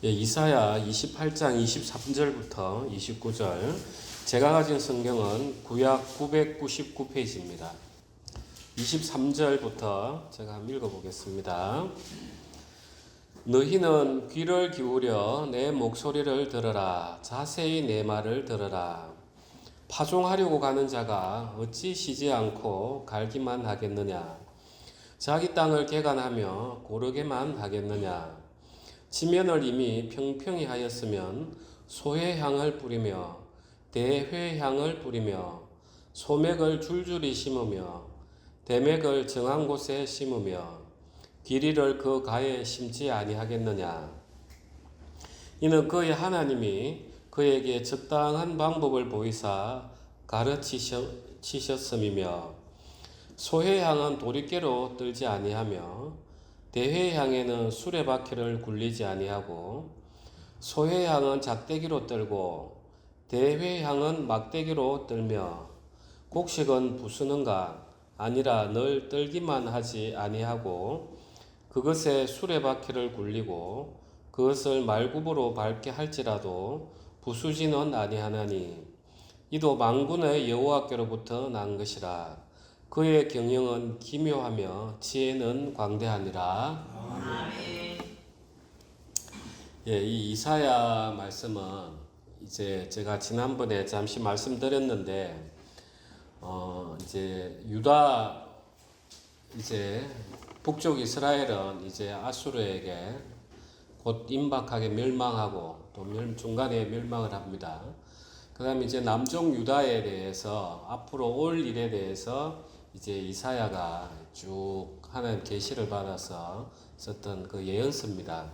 예, 이사야 28장 23절부터 29절. 제가 가진 성경은 구약 999페이지입니다. 23절부터 제가 한번 읽어보겠습니다. 너희는 귀를 기울여 내 목소리를 들으라. 자세히 내 말을 들으라. 파종하려고 가는 자가 어찌 쉬지 않고 갈기만 하겠느냐. 자기 땅을 개간하며 고르게만 하겠느냐. 지면을 이미 평평히 하였으면 소회향을 뿌리며 대회향을 뿌리며 소맥을 줄줄이 심으며 대맥을 정한 곳에 심으며 기리를 그 가에 심지 아니하겠느냐. 이는 그의 하나님이 그에게 적당한 방법을 보이사 가르치셨음이며 소회향은 도리깨로 떨지 아니하며 대회향에는 수레바퀴를 굴리지 아니하고 소회향은 작대기로 떨고 대회향은 막대기로 떨며 곡식은 부수는가 아니라 늘 떨기만 하지 아니하고 그것에 수레바퀴를 굴리고 그것을 말굽으로 밟게 할지라도 부수지는 아니하나니 이도 만군의 여호와께로부터 난 것이라. 그의 경영은 기묘하며 지혜는 광대하니라. 아멘. 예, 이 이사야 말씀은 이제 제가 지난번에 잠시 말씀드렸는데, 이제 유다, 이제 북쪽 이스라엘은 이제 아수르에게 곧 임박하게 멸망하고 또 중간에 멸망을 합니다. 그 다음에 이제 남쪽 유다에 대해서 앞으로 올 일에 대해서 이제 이사야가 쭉 하나님 계시를 받아서 썼던 그 예언서입니다.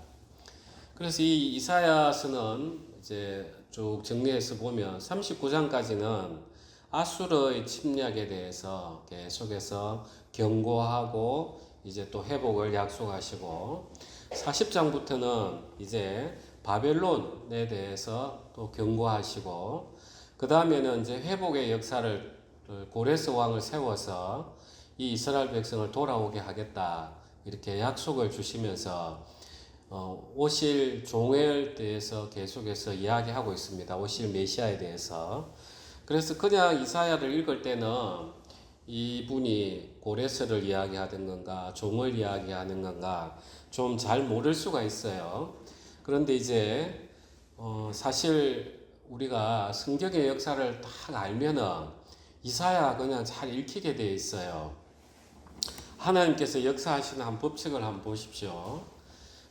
그래서 이 이사야서는 이제 쭉 정리해서 보면 39장까지는 아수르의 침략에 대해서 계속해서 경고하고 이제 또 회복을 약속하시고 40장부터는 이제 바벨론에 대해서 또 경고하시고 그 다음에는 이제 회복의 역사를 고레스 왕을 세워서 이 이스라엘 백성을 돌아오게 하겠다 이렇게 약속을 주시면서 오실 종에 대해서 계속해서 이야기하고 있습니다. 오실 메시아에 대해서. 그래서 그냥 이사야를 읽을 때는 이분이 고레스를 이야기하는 건가 종을 이야기하는 건가 좀 잘 모를 수가 있어요. 그런데 이제 사실 우리가 성경의 역사를 딱 알면은 이사야 그냥 잘 읽히게 되어 있어요. 하나님께서 역사하시는 한 법칙을 한번 보십시오.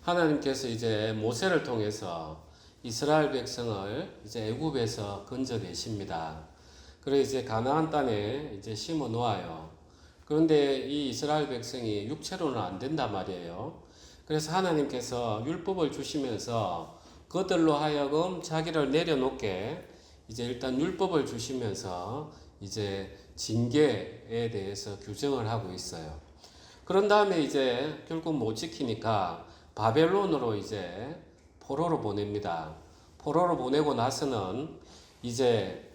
하나님께서 이제 모세를 통해서 이스라엘 백성을 이제 애굽에서 건져내십니다. 그래서 이제 가나안 땅에 이제 심어 놓아요. 그런데 이 이스라엘 백성이 육체로는 안 된단 말이에요. 그래서 하나님께서 율법을 주시면서 그들로 하여금 자기를 내려놓게 이제 일단 율법을 주시면서 이제 징계에 대해서 규정을 하고 있어요. 그런 다음에 이제 결국 못 지키니까 바벨론으로 이제 포로로 보냅니다. 포로로 보내고 나서는 이제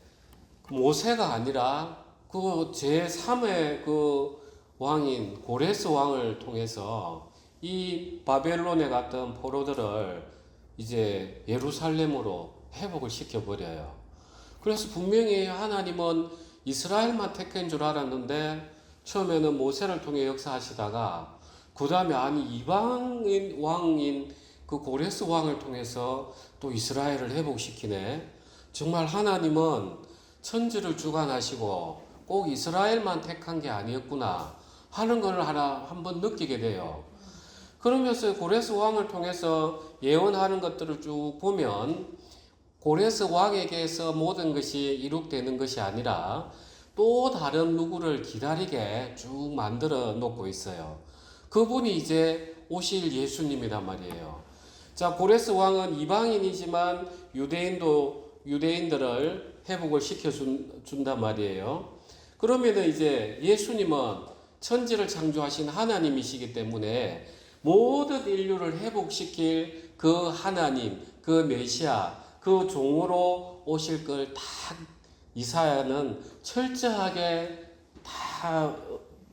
모세가 아니라 그 제3의 그 왕인 고레스 왕을 통해서 이 바벨론에 갔던 포로들을 이제 예루살렘으로 회복을 시켜버려요. 그래서 분명히 하나님은 이스라엘만 택한 줄 알았는데 처음에는 모세를 통해 역사하시다가 그 다음에 아니 이방인 왕인 그 고레스 왕을 통해서 또 이스라엘을 회복시키네. 정말 하나님은 천지를 주관하시고 꼭 이스라엘만 택한 게 아니었구나 하는 걸 하나 한번 느끼게 돼요. 그러면서 고레스 왕을 통해서 예언하는 것들을 쭉 보면 고레스 왕에게서 모든 것이 이룩되는 것이 아니라 또 다른 누구를 기다리게 쭉 만들어 놓고 있어요. 그분이 이제 오실 예수님이란 말이에요. 자, 고레스 왕은 이방인이지만 유대인들을 회복을 시켜준단 말이에요. 그러면은 이제 예수님은 천지를 창조하신 하나님이시기 때문에 모든 인류를 회복시킬 그 하나님, 그 메시아, 그 종으로 오실 걸 다 이사야는 철저하게 다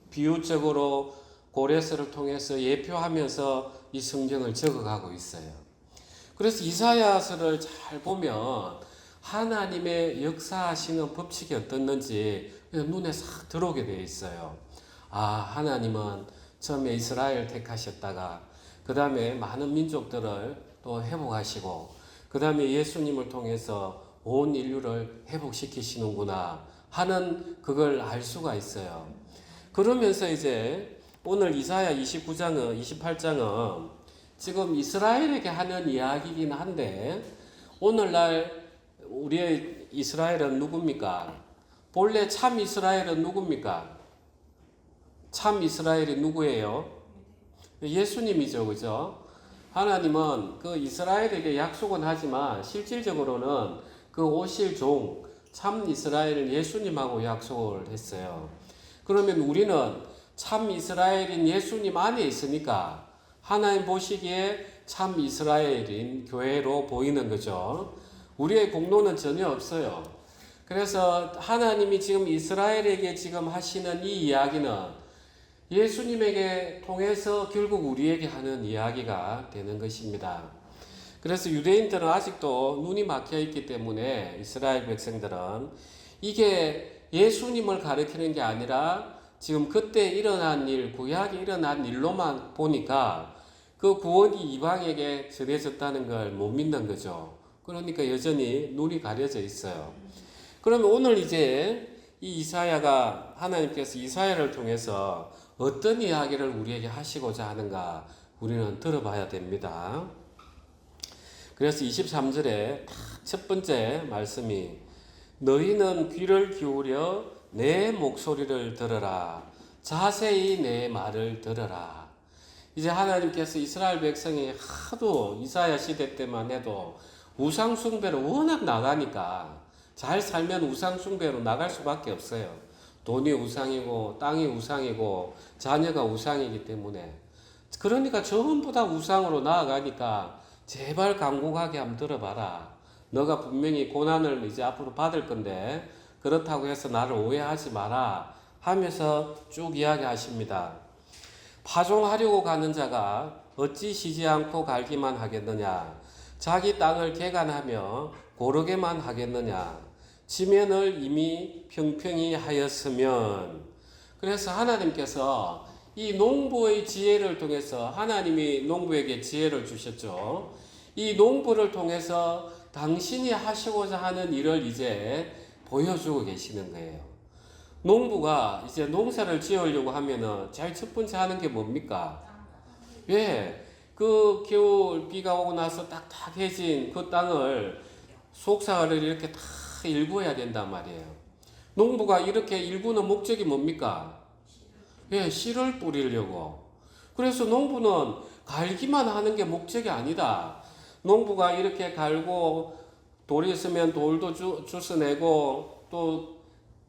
비유적으로 고레스를 통해서 예표하면서 이 성경을 적어가고 있어요. 그래서 이사야서를 잘 보면 하나님의 역사하시는 법칙이 어떻는지 눈에 싹 들어오게 되어 있어요. 아, 하나님은 처음에 이스라엘 택하셨다가 그 다음에 많은 민족들을 또 회복하시고 그 다음에 예수님을 통해서 온 인류를 회복시키시는구나 하는 그걸 알 수가 있어요. 그러면서 이제 오늘 이사야 28장은 지금 이스라엘에게 하는 이야기이긴 한데 오늘날 우리의 이스라엘은 누굽니까? 본래 참 이스라엘은 누굽니까? 참 이스라엘이 누구예요? 예수님이죠, 그죠? 하나님은 그 이스라엘에게 약속은 하지만 실질적으로는 그 오실 종, 참 이스라엘 예수님하고 약속을 했어요. 그러면 우리는 참 이스라엘인 예수님 안에 있으니까 하나님 보시기에 참 이스라엘인 교회로 보이는 거죠. 우리의 공로는 전혀 없어요. 그래서 하나님이 지금 이스라엘에게 지금 하시는 이 이야기는 예수님에게 통해서 결국 우리에게 하는 이야기가 되는 것입니다. 그래서 유대인들은 아직도 눈이 막혀 있기 때문에 이스라엘 백성들은 이게 예수님을 가리키는 게 아니라 지금 그때 일어난 일, 구약에 일어난 일로만 보니까 그 구원이 이방에게 전해졌다는 걸 못 믿는 거죠. 그러니까 여전히 눈이 가려져 있어요. 그러면 오늘 이제 이 이사야가 하나님께서 이사야를 통해서 어떤 이야기를 우리에게 하시고자 하는가 우리는 들어봐야 됩니다. 그래서 23절에 첫 번째 말씀이 너희는 귀를 기울여 내 목소리를 들으라. 자세히 내 말을 들으라. 이제 하나님께서 이스라엘 백성이 하도 이사야 시대 때만 해도 우상 숭배로 워낙 나가니까 잘 살면 우상 숭배로 나갈 수밖에 없어요. 돈이 우상이고 땅이 우상이고 자녀가 우상이기 때문에 그러니까 전부 다 우상으로 나아가니까 제발 간곡하게 한번 들어봐라. 너가 분명히 고난을 이제 앞으로 받을 건데 그렇다고 해서 나를 오해하지 마라 하면서 쭉 이야기하십니다. 파종하려고 가는 자가 어찌 쉬지 않고 갈기만 하겠느냐. 자기 땅을 개간하며 고르게만 하겠느냐. 지면을 이미 평평히 하였으면. 그래서 하나님께서 이 농부의 지혜를 통해서 하나님이 농부에게 지혜를 주셨죠. 이 농부를 통해서 당신이 하시고자 하는 일을 이제 보여주고 계시는 거예요. 농부가 이제 농사를 지으려고 하면은 제일 첫 번째 하는 게 뭡니까? 예, 그 겨울 비가 오고 나서 딱딱해진 그 땅을 속사를 이렇게 다 일구어야 된단 말이에요. 농부가 이렇게 일구는 목적이 뭡니까? 예, 씨를 뿌리려고. 그래서 농부는 갈기만 하는 게 목적이 아니다. 농부가 이렇게 갈고 돌이 있으면 돌도 주워내고 또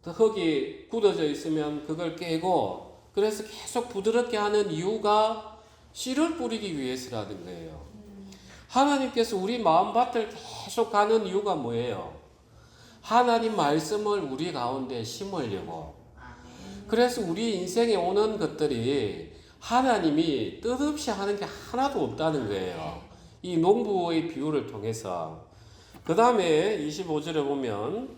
흙이 굳어져 있으면 그걸 깨고 그래서 계속 부드럽게 하는 이유가 씨를 뿌리기 위해서라는 거예요. 하나님께서 우리 마음밭을 계속 가는 이유가 뭐예요? 하나님 말씀을 우리 가운데 심으려고. 그래서 우리 인생에 오는 것들이 하나님이 뜻없이 하는 게 하나도 없다는 거예요. 이 농부의 비유를 통해서. 그 다음에 25절에 보면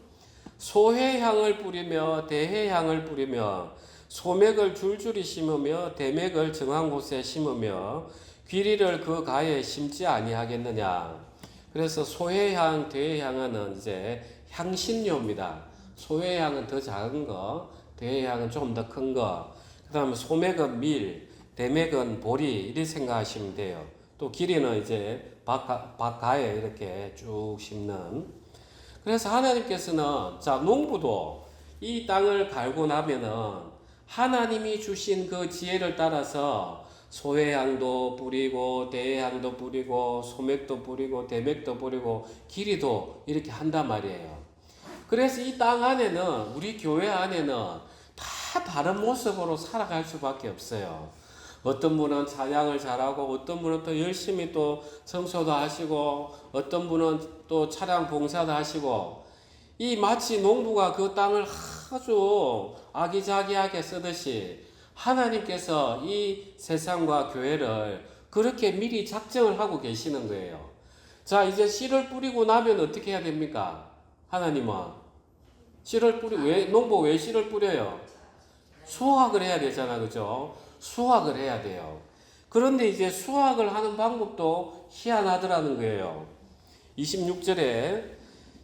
소해향을 뿌리며 대해향을 뿌리며 소맥을 줄줄이 심으며 대맥을 정한 곳에 심으며 귀리를 그 가에 심지 아니하겠느냐. 그래서 소해향, 대해향은 이제 향신료입니다. 소해향은 더 작은 거, 대해향은 좀 더 큰 거. 그 다음에 소맥은 밀, 대맥은 보리 이렇게 생각하시면 돼요. 또 길이는 이제 밭가에 이렇게 쭉 심는. 그래서 하나님께서는 자 농부도 이 땅을 갈고 나면은 하나님이 주신 그 지혜를 따라서 소해향도 뿌리고 대해향도 뿌리고 소맥도 뿌리고 대맥도 뿌리고 길이도 이렇게 한단 말이에요. 그래서 이 땅 안에는 우리 교회 안에는 다 다른 모습으로 살아갈 수밖에 없어요. 어떤 분은 찬양을 잘하고 어떤 분은 또 열심히 또 청소도 하시고 어떤 분은 또 차량 봉사도 하시고 이 마치 농부가 그 땅을 아주 아기자기하게 쓰듯이 하나님께서 이 세상과 교회를 그렇게 미리 작정을 하고 계시는 거예요. 자, 이제 씨를 뿌리고 나면 어떻게 해야 됩니까? 하나님은 씨를 왜 농부 왜 씨를 뿌려요? 수확을 해야 되잖아, 그죠? 수확을 해야 돼요. 그런데 이제 수확을 하는 방법도 희한하더라는 거예요. 26절에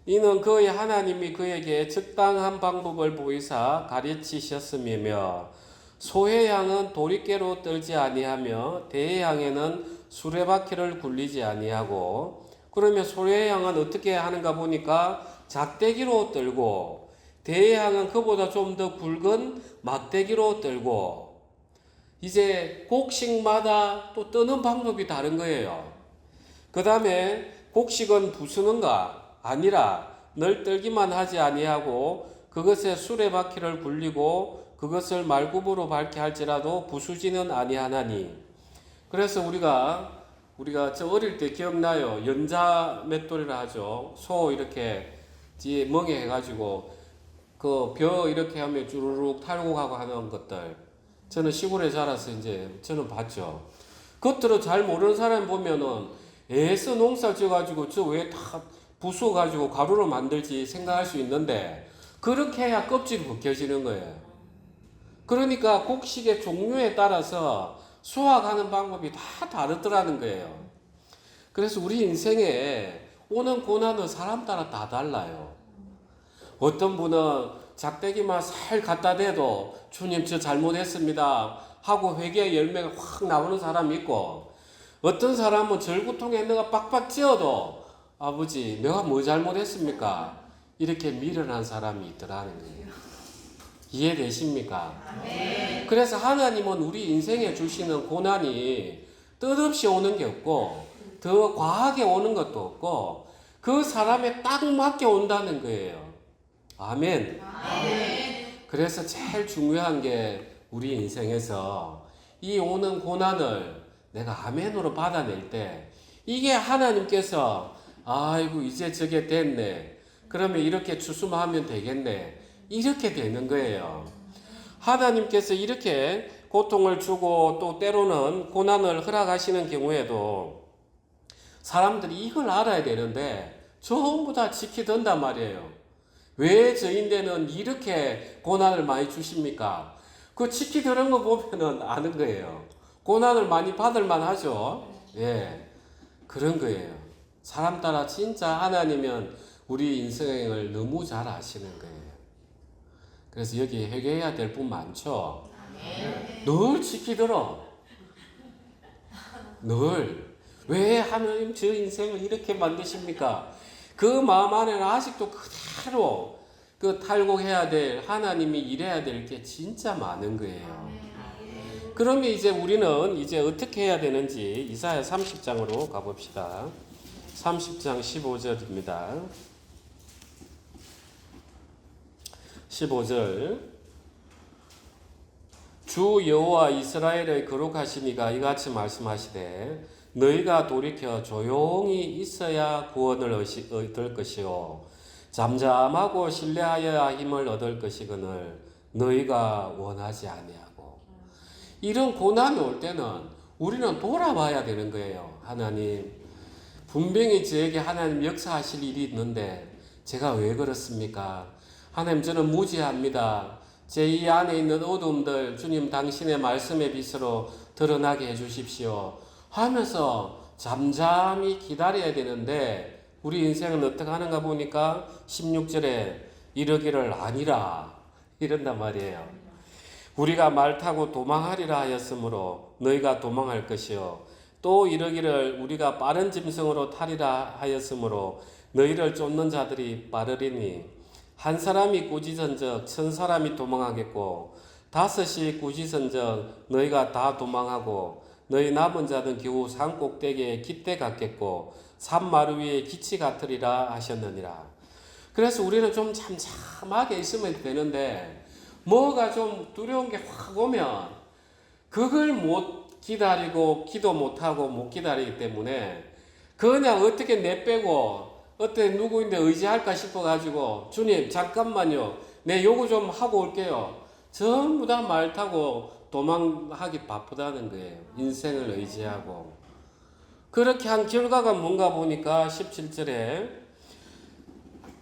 이는 그의 하나님이 그에게 적당한 방법을 보이사 가르치셨음이며 소의 양은 도리깨로 떨지 아니하며 대의 양에는 수레바퀴를 굴리지 아니하고, 그러면 소의 양은 어떻게 하는가 보니까 작대기로 떨고 대의 양은 그보다 좀 더 굵은 막대기로 떨고, 이제 곡식마다 또 뜨는 방법이 다른 거예요. 그 다음에 곡식은 부수는가? 아니라 늘 떨기만 하지 아니하고 그것에 수레바퀴를 굴리고 그것을 말굽으로 밟게 할지라도 부수지는 아니하나니. 그래서 우리가 저 어릴 때 기억나요? 연자 맷돌이라 하죠. 소 이렇게 뒤에 멍에 해가지고 그 벼 이렇게 하면 주르륵 탈고 가고 하는 것들. 저는 시골에 자라서 이제 저는 봤죠. 그것들을 잘 모르는 사람 보면은 애써 농사 지어가지고 저 왜 다 부숴가지고 가루로 만들지 생각할 수 있는데, 그렇게 해야 껍질이 벗겨지는 거예요. 그러니까 곡식의 종류에 따라서 수확하는 방법이 다 다르더라는 거예요. 그래서 우리 인생에 오는 고난은 사람 따라 다 달라요. 어떤 분은 작대기만 살 갖다 대도 주님 저 잘못했습니다 하고 회개의 열매가 확 나오는 사람이 있고, 어떤 사람은 절구통에 내가 빡빡 찧어도 아버지 내가 뭐 잘못했습니까? 이렇게 미련한 사람이 있더라는 거예요. 이해되십니까? 네. 그래서 하나님은 우리 인생에 주시는 고난이 뜻없이 오는 게 없고 더 과하게 오는 것도 없고 그 사람에 딱 맞게 온다는 거예요. 아멘. 아멘. 그래서 제일 중요한 게 우리 인생에서 이 오는 고난을 내가 아멘으로 받아낼 때 이게 하나님께서 아이고 이제 저게 됐네, 그러면 이렇게 추수하면 되겠네, 이렇게 되는 거예요. 하나님께서 이렇게 고통을 주고 또 때로는 고난을 허락하시는 경우에도 사람들이 이걸 알아야 되는데 전부 다 지키던단 말이에요. 왜 저인데는 이렇게 고난을 많이 주십니까? 그 지키드는 거 보면은 아는 거예요. 고난을 많이 받을만 하죠. 예. 그런 거예요. 사람 따라 진짜 하나님은 우리 인생을 너무 잘 아시는 거예요. 그래서 여기 회개해야 될 분 많죠? 늘 지키더라. 늘. 왜 하나님 저 인생을 이렇게 만드십니까? 그 마음 안에는 아직도 그대로 그 탈곡해야 될, 하나님이 일해야 될 게 진짜 많은 거예요. 그러면 이제 우리는 이제 어떻게 해야 되는지 이사야 30장으로 가봅시다. 30장 15절입니다. 15절. 주 여호와 이스라엘의 거룩하시니가 이같이 말씀하시되 너희가 돌이켜 조용히 있어야 구원을 얻을 것이요 잠잠하고 신뢰하여야 힘을 얻을 것이거늘 너희가 원하지 아니하고. 이런 고난이 올 때는 우리는 돌아봐야 되는 거예요. 하나님, 분명히 저에게 하나님 역사하실 일이 있는데 제가 왜 그렇습니까? 하나님, 저는 무지합니다. 제 이 안에 있는 어둠들 주님 당신의 말씀의 빛으로 드러나게 해주십시오 하면서 잠잠히 기다려야 되는데, 우리 인생은 어떻게 하는가 보니까 16절에 이러기를 아니라 이런단 말이에요. 우리가 말 타고 도망하리라 하였으므로 너희가 도망할 것이요 또 이러기를 우리가 빠른 짐승으로 타리라 하였으므로 너희를 쫓는 자들이 빠르리니 한 사람이 꾸짖은즉 1000사람이 도망하겠고 5이 꾸짖은즉 너희가 다 도망하고 너희 남은 자는 겨우 산 꼭대기에 깃대 같겠고 산마루 위에 기치 같으리라 하셨느니라. 그래서 우리는 좀 잠잠하게 있으면 되는데 뭐가 좀 두려운 게 확 오면 그걸 못 기다리고 기도 못하고 못 기다리기 때문에 그냥 어떻게 내빼고 어때 누구인데 의지할까 싶어가지고 주님 잠깐만요 내 요구 좀 하고 올게요 전부 다 말 타고 도망하기 바쁘다는 거예요. 인생을 의지하고. 그렇게 한 결과가 뭔가 보니까 17절에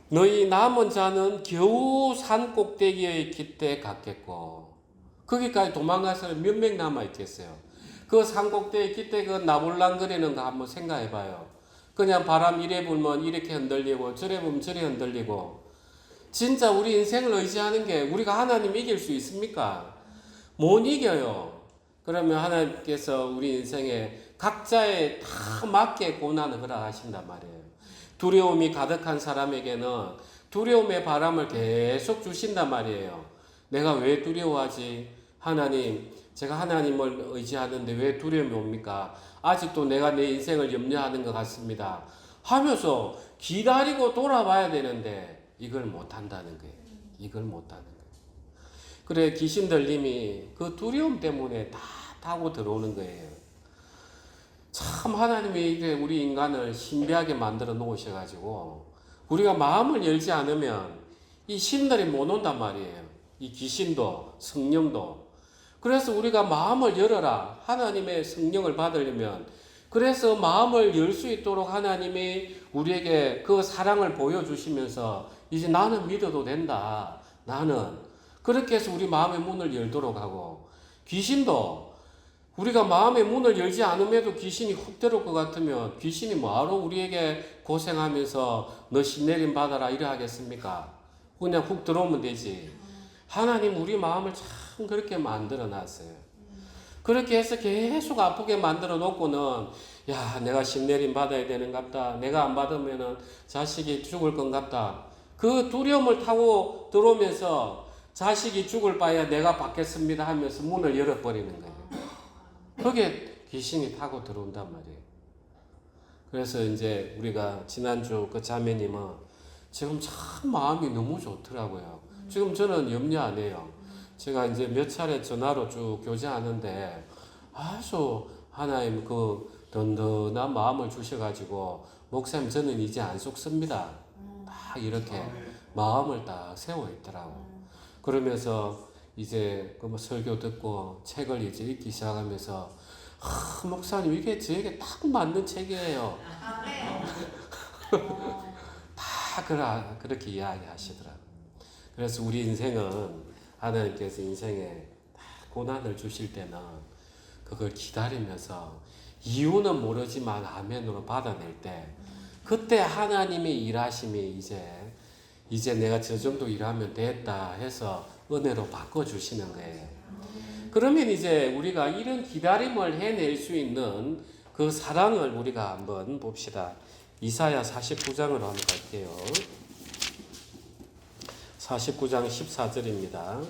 너희 남은 자는 겨우 산 꼭대기의 깃대 같겠고, 거기까지 도망가서 몇 명 남아있겠어요. 그 산 꼭대기 깃대 그 나불랑거리는 거 한번 생각해봐요. 그냥 바람 이래 불면 이렇게 흔들리고 저래 불면 저래 흔들리고. 진짜 우리 인생을 의지하는 게 우리가 하나님 이길 수 있습니까? 못 이겨요. 그러면 하나님께서 우리 인생에 각자에 다 맞게 고난을 허락하신단 말이에요. 두려움이 가득한 사람에게는 두려움의 바람을 계속 주신단 말이에요. 내가 왜 두려워하지? 하나님, 제가 하나님을 의지하는데 왜 두려움이 옵니까? 아직도 내가 내 인생을 염려하는 것 같습니다. 하면서 기다리고 돌아봐야 되는데 이걸 못한다는 거예요. 이걸 못하는 거예요. 그래, 귀신 들림이 그 두려움 때문에 다 타고 들어오는 거예요. 참 하나님이 이게 우리 인간을 신비하게 만들어 놓으셔가지고 우리가 마음을 열지 않으면 이 신들이 못 온단 말이에요. 이 귀신도 성령도. 그래서 우리가 마음을 열어라. 하나님의 성령을 받으려면, 그래서 마음을 열 수 있도록 하나님이 우리에게 그 사랑을 보여주시면서 이제 나는 믿어도 된다. 나는. 그렇게 해서 우리 마음의 문을 열도록 하고, 귀신도 우리가 마음의 문을 열지 않음에도 귀신이 훅 들어올 것 같으면 귀신이 뭐하러 우리에게 고생하면서 너 신내림 받아라 이래 하겠습니까? 그냥 훅 들어오면 되지. 하나님 우리 마음을 참 그렇게 만들어 놨어요. 그렇게 해서 계속 아프게 만들어 놓고는 야, 내가 신내림 받아야 되는 같다. 내가 안 받으면은 자식이 죽을 것 같다. 그 두려움을 타고 들어오면서 자식이 죽을 바에야 내가 받겠습니다 하면서 문을 열어버리는 거예요. 그게 귀신이 타고 들어온단 말이에요. 그래서 이제 우리가 지난주 그 자매님은 지금 참 마음이 너무 좋더라고요. 지금 저는 염려 안 해요. 제가 이제 몇 차례 전화로 쭉 교제하는데 아주 하나님 그 든든한 마음을 주셔가지고 목사님 저는 이제 안 속습니다. 딱 이렇게 마음을 딱 세워 있더라고. 그러면서 이제 그 뭐 설교 듣고 책을 이제 읽기 시작하면서 목사님 이게 저에게 딱 맞는 책이에요. 다 그렇게 이야기하시더라고요. 그래서 우리 인생은 하나님께서 인생에 고난을 주실 때는 그걸 기다리면서 이유는 모르지만 아멘으로 받아낼 때 그때 하나님의 일하심이 이제 내가 저 정도 일하면 됐다 해서 은혜로 바꿔주시는 거예요. 그러면 이제 우리가 이런 기다림을 해낼 수 있는 그 사랑을 우리가 한번 봅시다. 이사야 49장으로 한번 갈게요. 49장 14절입니다.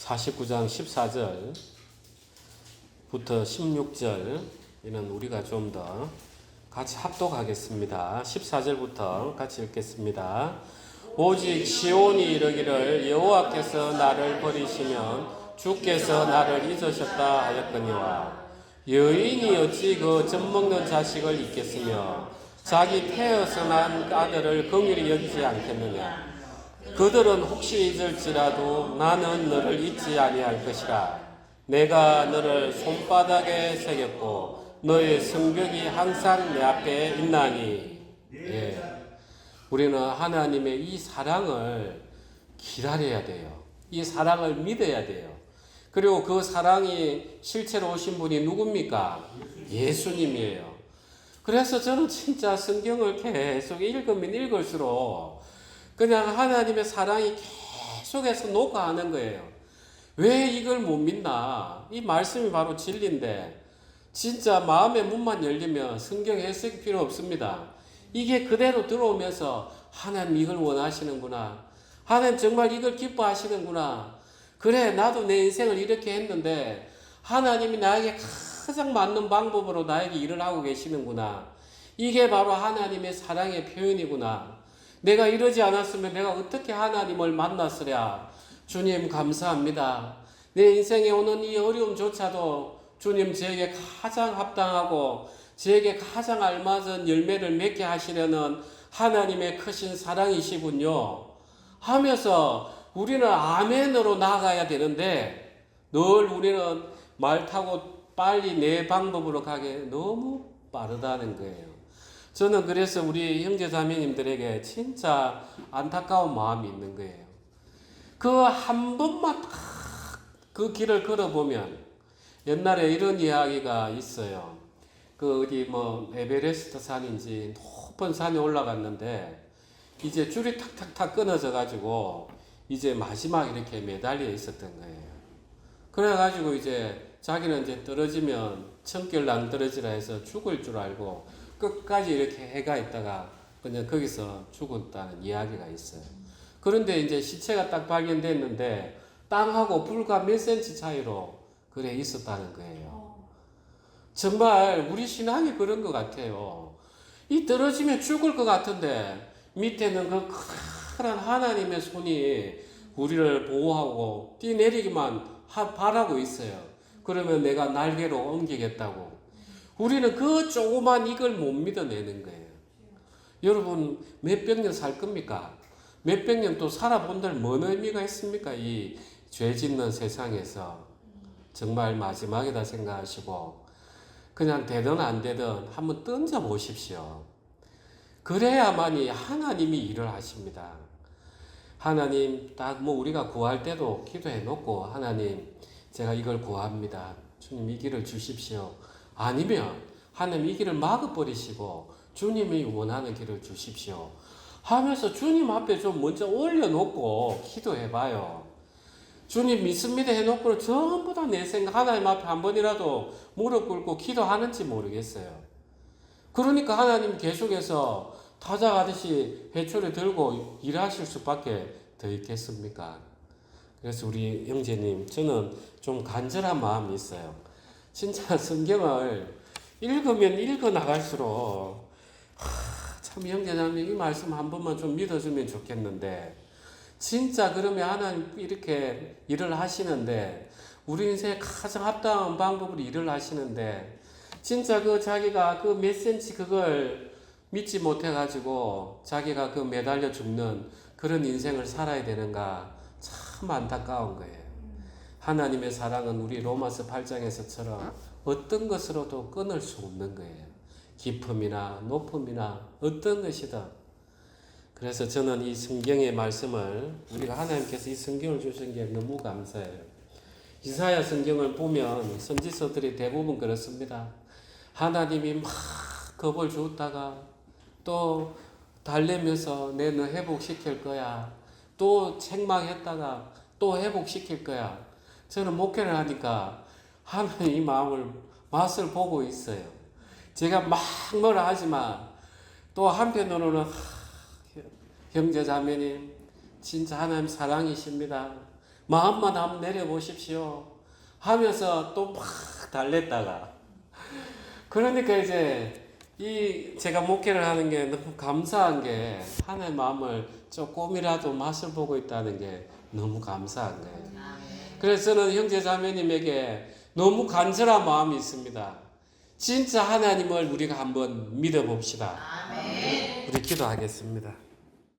49장 14절부터 16절 이는 우리가 좀 더 같이 합독하겠습니다. 14절부터 같이 읽겠습니다. 오직 시온이 이르기를 여호와께서 나를 버리시면 주께서 나를 잊으셨다 하였거니와 여인이 어찌 그 젖먹는 자식을 잊겠으며 자기 태어서 난 아들을 긍휼히 여기지 않겠느냐. 그들은 혹시 잊을지라도 나는 너를 잊지 아니할 것이라. 내가 너를 손바닥에 새겼고 너의 성벽이 항상 내 앞에 있나니. 예. 우리는 하나님의 이 사랑을 기다려야 돼요. 이 사랑을 믿어야 돼요. 그리고 그 사랑이 실체로 오신 분이 누굽니까? 예수님이에요. 그래서 저는 진짜 성경을 계속 읽으면 읽을수록 그냥 하나님의 사랑이 계속해서 녹아하는 거예요. 왜 이걸 못 믿나? 이 말씀이 바로 진리인데 진짜 마음의 문만 열리면 성경 해석이 필요 없습니다. 이게 그대로 들어오면서 하나님 이걸 원하시는구나. 하나님 정말 이걸 기뻐하시는구나. 그래 나도 내 인생을 이렇게 했는데 하나님이 나에게 가장 맞는 방법으로 나에게 일을 하고 계시는구나. 이게 바로 하나님의 사랑의 표현이구나. 내가 이러지 않았으면 내가 어떻게 하나님을 만났으랴. 주님 감사합니다. 내 인생에 오는 이 어려움조차도 주님 저에게 가장 합당하고 저에게 가장 알맞은 열매를 맺게 하시려는 하나님의 크신 사랑이시군요 하면서 우리는 아멘으로 나아가야 되는데 늘 우리는 말 타고 빨리 내 방법으로 가게 너무 빠르다는 거예요. 저는 그래서 우리 형제자매님들에게 진짜 안타까운 마음이 있는 거예요. 그 한 번만 그 길을 걸어보면, 옛날에 이런 이야기가 있어요. 그 어디 뭐 에베레스트 산인지 높은 산에 올라갔는데 이제 줄이 탁탁탁 끊어져 가지고 이제 마지막 이렇게 매달려 있었던 거예요. 그래가지고 이제 자기는 이제 떨어지면 천결 떨어지라 해서 죽을 줄 알고 끝까지 이렇게 해가 있다가 그냥 거기서 죽었다는 이야기가 있어요. 그런데 이제 시체가 딱 발견됐는데 땅하고 불과 몇 센치 차이로 그래 있었다는 거예요. 정말 우리 신앙이 그런 것 같아요. 이 떨어지면 죽을 것 같은데 밑에는 그 커다란 하나님의 손이 우리를 보호하고 뛰내리기만 바라고 있어요. 그러면 내가 날개로 옮기겠다고. 우리는 그 조그만 이걸 못 믿어내는 거예요. 여러분 몇백 년 살 겁니까? 몇백 년 또 살아본들 뭔 의미가 있습니까? 이 죄 짓는 세상에서 정말 마지막이다 생각하시고 그냥 되든 안 되든 한번 던져 보십시오. 그래야만이 하나님이 일을 하십니다. 하나님 딱 뭐 우리가 구할 때도 기도해 놓고 하나님 제가 이걸 구합니다. 주님 이 길을 주십시오. 아니면 하나님 이 길을 막아버리시고 주님이 원하는 길을 주십시오 하면서 주님 앞에 좀 먼저 올려놓고 기도해 봐요. 주님 믿습니다 해놓고 전부 다 내 생각 하나님 앞에 한 번이라도 무릎 꿇고 기도하는지 모르겠어요. 그러니까 하나님 계속해서 타작하듯이 회초리 들고 일하실 수밖에 더 있겠습니까? 그래서 우리 형제님 저는 좀 간절한 마음이 있어요. 진짜 성경을 읽으면 읽어 나갈수록 참 형제자매 이 말씀 한 번만 좀 믿어주면 좋겠는데 진짜 그러면 하나님 이렇게 일을 하시는데 우리 인생에 가장 합당한 방법으로 일을 하시는데 진짜 그 자기가 그 몇 센치 그걸 믿지 못해가지고 자기가 그 매달려 죽는 그런 인생을 살아야 되는가 참 안타까운 거예요. 하나님의 사랑은 우리 로마서 8장에서처럼 어떤 것으로도 끊을 수 없는 거예요. 깊음이나 높음이나 어떤 것이든. 그래서 저는 이 성경의 말씀을 우리가 하나님께서 이 성경을 주신 게 너무 감사해요. 이사야 성경을 보면 선지서들이 대부분 그렇습니다. 하나님이 막 겁을 주었다가 또 달래면서 내 너 회복시킬 거야. 또 책망했다가 또 회복시킬 거야. 저는 목회를 하니까 하나님 이 마음을 맛을 보고 있어요. 제가 막 뭐라 하지만 또 한편으로는 형제자매님 진짜 하나님 사랑이십니다. 마음만 한번 내려보십시오 하면서 또 막 달랬다가 그러니까 이제 이 제가 목회를 하는 게 너무 감사한 게 하나님 마음을 조금이라도 맛을 보고 있다는 게 너무 감사한 거예요. 그래서 저는 형제자매님에게 너무 간절한 마음이 있습니다. 진짜 하나님을 우리가 한번 믿어봅시다. 우리 기도하겠습니다.